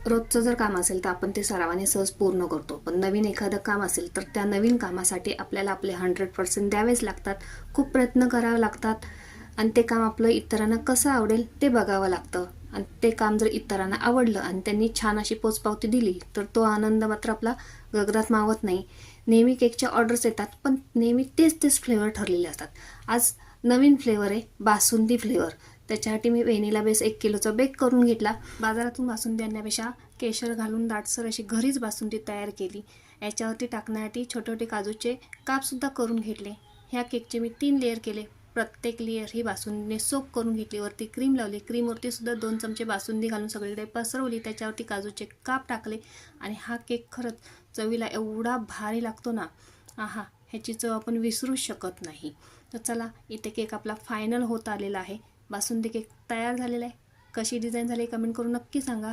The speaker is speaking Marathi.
रोजचं जर काम असेल तर आपण ते सरावाने सहज पूर्ण करतो, पण नवीन एखादं काम असेल तर त्या नवीन कामासाठी आपल्याला आपले 100% द्यावेच लागतात, खूप प्रयत्न करावे लागतात आणि ते काम आपलं इतरांना कसं आवडेल ते बघावं लागतं. आणि ते काम जर इतरांना आवडलं आणि त्यांनी छान अशी पोचपावती दिली तर तो आनंद मात्र आपला गगनात मावत नाही. नेहमी केकच्या ऑर्डर्स येतात, पण नेहमी तेच फ्लेवर ठरलेले असतात. आज नवीन फ्लेवर आहे बासुंदी फ्लेवर, त्याच्यासाठी मी व्हॅनिला बेस 1 किलोचा बेक करून घेतला. बाजारातून बासुंदी आणण्यापेक्षा केशर घालून दाटसर अशी घरीच बासुंदी तयार केली. याच्यावरती टाकण्यासाठी छोटे छोटे काजूचे कापसुद्धा करून घेतले. ह्या केकचे मी 3 लेअर केले. प्रत्येक लेअर ही बासुंदीने सोक करून घेतली. वरती क्रीम लावली, क्रीमवरती सुद्धा 2 चमचे बासुंदी घालून सगळीकडे पसरवली. त्याच्यावरती काजूचे काप टाकले आणि हा केक खरंच चवीला एवढा भारी लागतो ना, आहा, ह्याची चव आपण विसरूच शकत नाही. तर चला, इथे केक आपला फायनल होत आलेला आहे. बासुंदी केक तयार झालेला आहे. कशी डिझाईन झाली कमेंट करून नक्की सांगा.